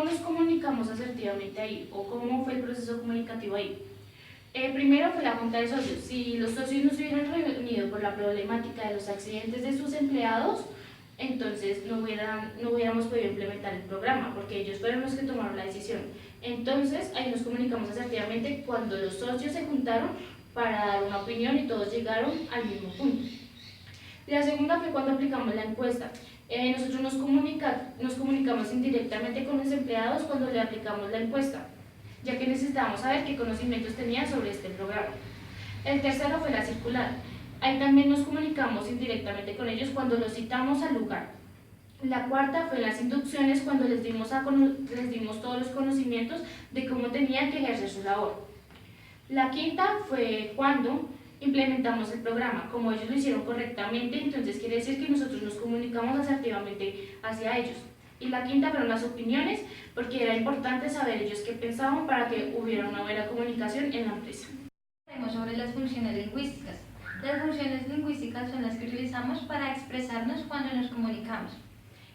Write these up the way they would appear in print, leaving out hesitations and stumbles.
nos comunicamos asertivamente ahí? ¿O cómo fue el proceso comunicativo ahí? Primero fue la junta de socios. Si los socios no se hubieran reunido por la problemática de los accidentes de sus empleados, entonces no hubiéramos podido implementar el programa, porque ellos fueron los que tomaron la decisión. Entonces ahí nos comunicamos asertivamente cuando los socios se juntaron para dar una opinión y todos llegaron al mismo punto. La segunda fue cuando aplicamos la encuesta. Nosotros nos comunicamos indirectamente con los empleados cuando le aplicamos la encuesta, ya que necesitábamos saber qué conocimientos tenían sobre este programa. El tercero fue la circular. Ahí también nos comunicamos indirectamente con ellos cuando los citamos al lugar. La cuarta fue las inducciones, cuando les dimos todos los conocimientos de cómo tenían que ejercer su labor. La quinta fue cuando implementamos el programa. Como ellos lo hicieron correctamente, entonces quiere decir que nosotros nos comunicamos asertivamente hacia ellos. Y la quinta fueron las opiniones, porque era importante saber ellos qué pensaban para que hubiera una buena comunicación en la empresa. Hablaremos sobre las funciones lingüísticas. Las funciones lingüísticas son las que utilizamos para expresarnos cuando nos comunicamos.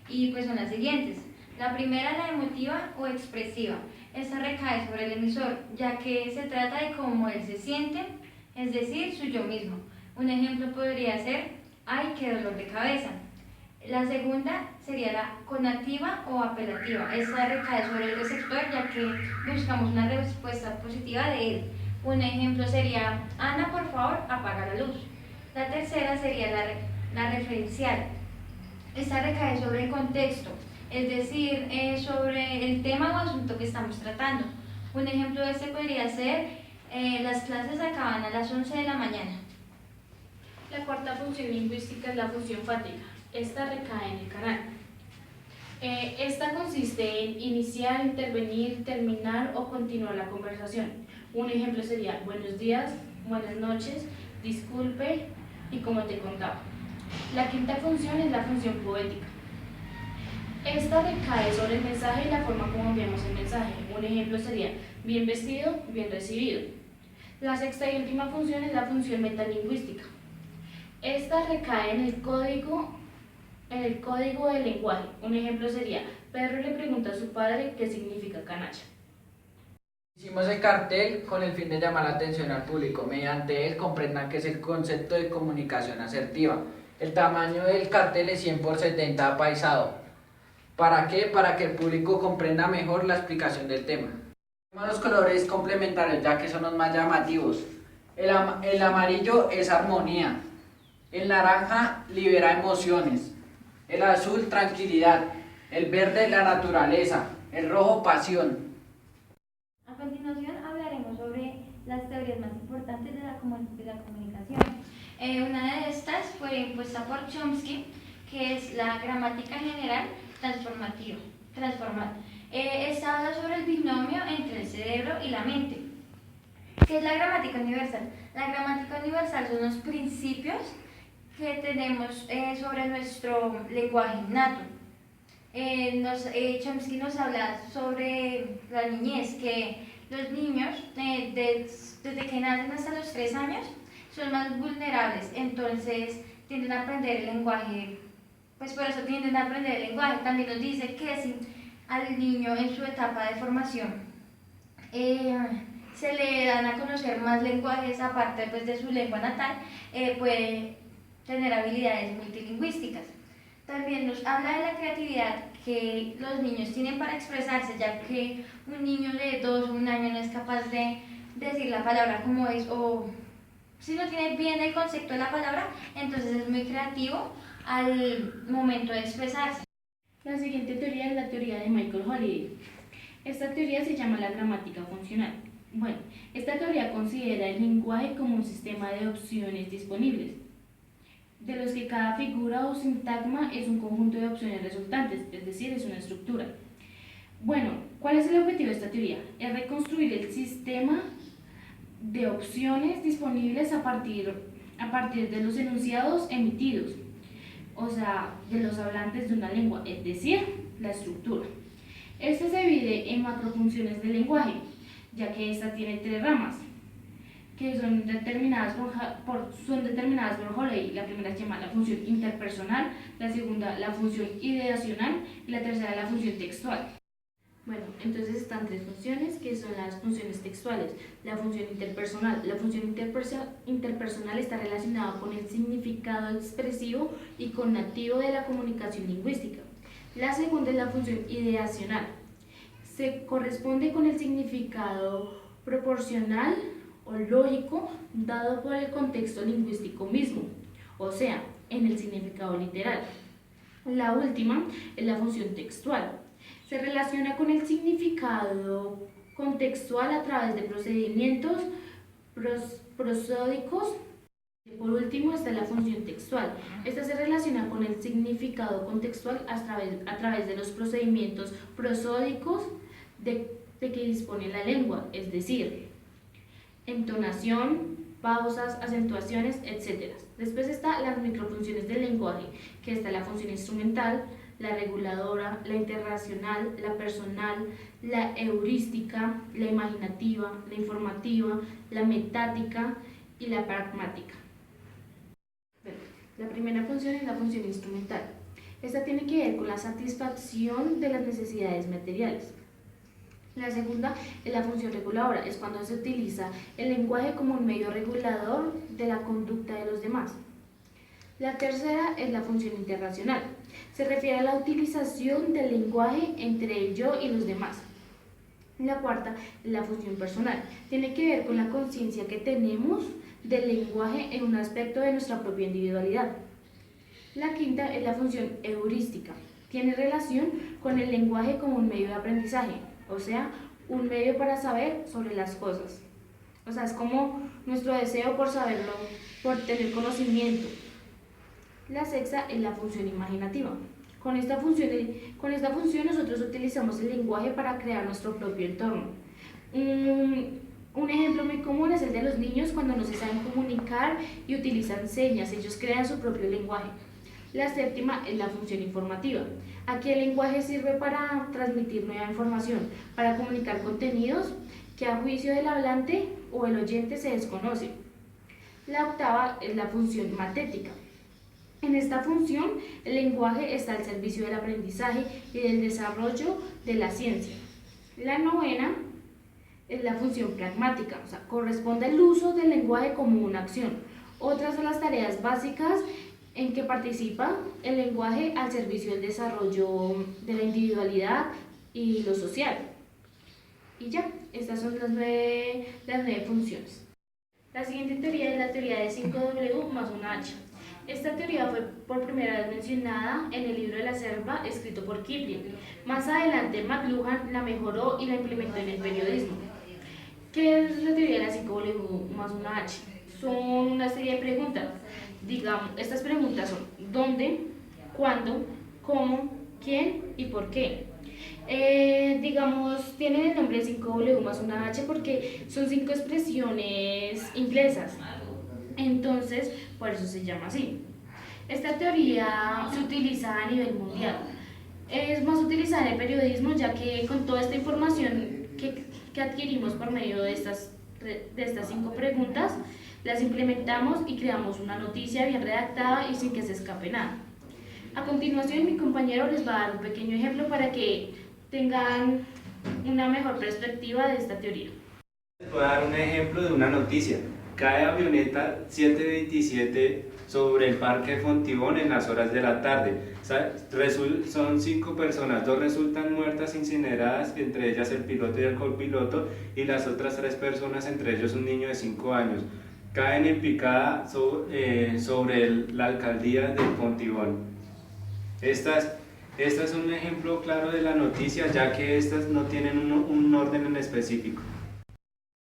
Y pues son las siguientes. La primera, la emotiva o expresiva. Esta recae sobre el emisor, ya que se trata de cómo él se siente, es decir, su yo mismo. Un ejemplo podría ser, ¡ay, qué dolor de cabeza! La segunda sería la conativa o apelativa. Esta recae sobre el receptor, ya que buscamos una respuesta positiva de él. Un ejemplo sería, Ana, por favor, apaga la luz. La tercera sería la referencial. Esta recae sobre el contexto, es decir, sobre el tema o asunto que estamos tratando. Un ejemplo de este podría ser, las clases acaban a las 11 de la mañana. La cuarta función lingüística es la función fática. Esta recae en el canal. Esta consiste en iniciar, intervenir, terminar o continuar la conversación. Un ejemplo sería, buenos días, buenas noches, disculpe y como te contaba. La quinta función es la función poética. Esta recae sobre el mensaje y la forma como enviamos el mensaje. Un ejemplo sería, bien vestido, bien recibido. La sexta y última función es la función metalingüística. Esta recae en el código del lenguaje. Un ejemplo sería, Pedro le pregunta a su padre qué significa canalla. Hicimos el cartel con el fin de llamar la atención al público. Mediante él comprendan que es el concepto de comunicación asertiva. El tamaño del cartel es 100 por 70 apaisado. ¿Para qué? Para que el público comprenda mejor la explicación del tema. Los colores complementarios, ya que son los más llamativos. El amarillo es armonía. El naranja libera emociones. El azul, tranquilidad. El verde, la naturaleza. El rojo, pasión. A continuación hablaremos sobre las teorías más importantes de la comunicación. Una de estas fue impuesta por Chomsky, que es la gramática general transformal. Esta habla sobre el binomio entre el cerebro y la mente. ¿Qué es la gramática universal? La gramática universal son los principios que tenemos sobre nuestro lenguaje innato. Chomsky nos habla sobre la niñez, que los niños desde que nacen hasta los 3 años son más vulnerables, entonces tienden a aprender el lenguaje, pues por eso tienden a aprender el lenguaje. También nos dice que si al niño en su etapa de formación se le dan a conocer más lenguajes aparte pues, de su lengua natal, puede tener habilidades multilingüísticas. También nos habla de la creatividad que los niños tienen para expresarse, ya que un niño de 2 o 1 año no es capaz de decir la palabra como es, o si no tiene bien el concepto de la palabra, entonces es muy creativo al momento de expresarse. La siguiente teoría es la teoría de Michael Holiday. Esta teoría se llama la gramática funcional. Bueno, esta teoría considera el lenguaje como un sistema de opciones disponibles, de los que cada figura o sintagma es un conjunto de opciones resultantes, es decir, es una estructura. Bueno, ¿cuál es el objetivo de esta teoría? Es reconstruir el sistema de opciones disponibles a partir de los enunciados emitidos, o sea, de los hablantes de una lengua, es decir, la estructura. Esto se divide en macrofunciones del lenguaje, ya que esta tiene 3 ramas, que son determinadas por Holiday. La primera se llama la función interpersonal, la segunda la función ideacional y la tercera la función textual. Bueno, entonces están tres funciones que son las funciones textuales. La función interpersonal. La función interpersonal está relacionada con el significado expresivo y connativo de la comunicación lingüística. La segunda es la función ideacional. Se corresponde con el significado proporcional o lógico dado por el contexto lingüístico mismo, o sea, en el significado literal. La última es la función textual. Se relaciona con el significado contextual a través de procedimientos prosódicos. Por último está la función textual. Esta se relaciona con el significado contextual a través de los procedimientos prosódicos de que dispone la lengua, es decir, entonación, pausas, acentuaciones, etc. Después están las microfunciones del lenguaje, que está la función instrumental, la reguladora, la interracional, la personal, la heurística, la imaginativa, la informativa, la metática y la pragmática. La primera función es la función instrumental. Esta tiene que ver con la satisfacción de las necesidades materiales. La segunda es la función reguladora, es cuando se utiliza el lenguaje como un medio regulador de la conducta de los demás. La tercera es la función interracional, se refiere a la utilización del lenguaje entre yo y los demás. La cuarta es la función personal, tiene que ver con la conciencia que tenemos del lenguaje en un aspecto de nuestra propia individualidad. La quinta es la función heurística, tiene relación con el lenguaje como un medio de aprendizaje, o sea, un medio para saber sobre las cosas. O sea, es como nuestro deseo por saberlo, por tener conocimiento. La sexta es la función imaginativa. Con esta función nosotros utilizamos el lenguaje para crear nuestro propio entorno. Un ejemplo muy común es el de los niños cuando no se saben comunicar y utilizan señas, ellos crean su propio lenguaje. La séptima es la función informativa. Aquí el lenguaje sirve para transmitir nueva información, para comunicar contenidos que a juicio del hablante o el oyente se desconocen. La octava es la función matética. En esta función, el lenguaje está al servicio del aprendizaje y del desarrollo de la ciencia. La novena es la función pragmática, o sea, corresponde al uso del lenguaje como una acción. Otras son las tareas básicas en que participa el lenguaje al servicio del desarrollo de la individualidad y lo social. Y ya, estas son las nueve funciones. La siguiente teoría es la teoría de 5W más 1H. Esta teoría fue por primera vez mencionada en el libro de la selva escrito por Kipling. Más adelante McLuhan la mejoró y la implementó en el periodismo. ¿Qué es la teoría de la 5W más 1H? Son una serie de preguntas. Digamos, estas preguntas son ¿dónde?, ¿cuándo?, ¿cómo?, ¿quién? y ¿por qué? Digamos, tienen el nombre de 5W más 1H porque son 5 expresiones inglesas. Entonces, por eso se llama así. Esta teoría se utiliza a nivel mundial. Es más utilizada en el periodismo, ya que con toda esta información que adquirimos por medio de estas 5 preguntas, las implementamos y creamos una noticia bien redactada y sin que se escape nada. A continuación, mi compañero les va a dar un pequeño ejemplo para que tengan una mejor perspectiva de esta teoría. Les voy a dar un ejemplo de una noticia. Cae avioneta 727 sobre el parque Fontibón en las horas de la tarde. Son 5 personas, 2 resultan muertas incineradas, entre ellas el piloto y el copiloto, y las otras 3 personas, entre ellos un niño de 5 años. Caen en picada sobre la alcaldía de Fontibón. Estas es un ejemplo claro de la noticia, ya que estas no tienen un orden en específico.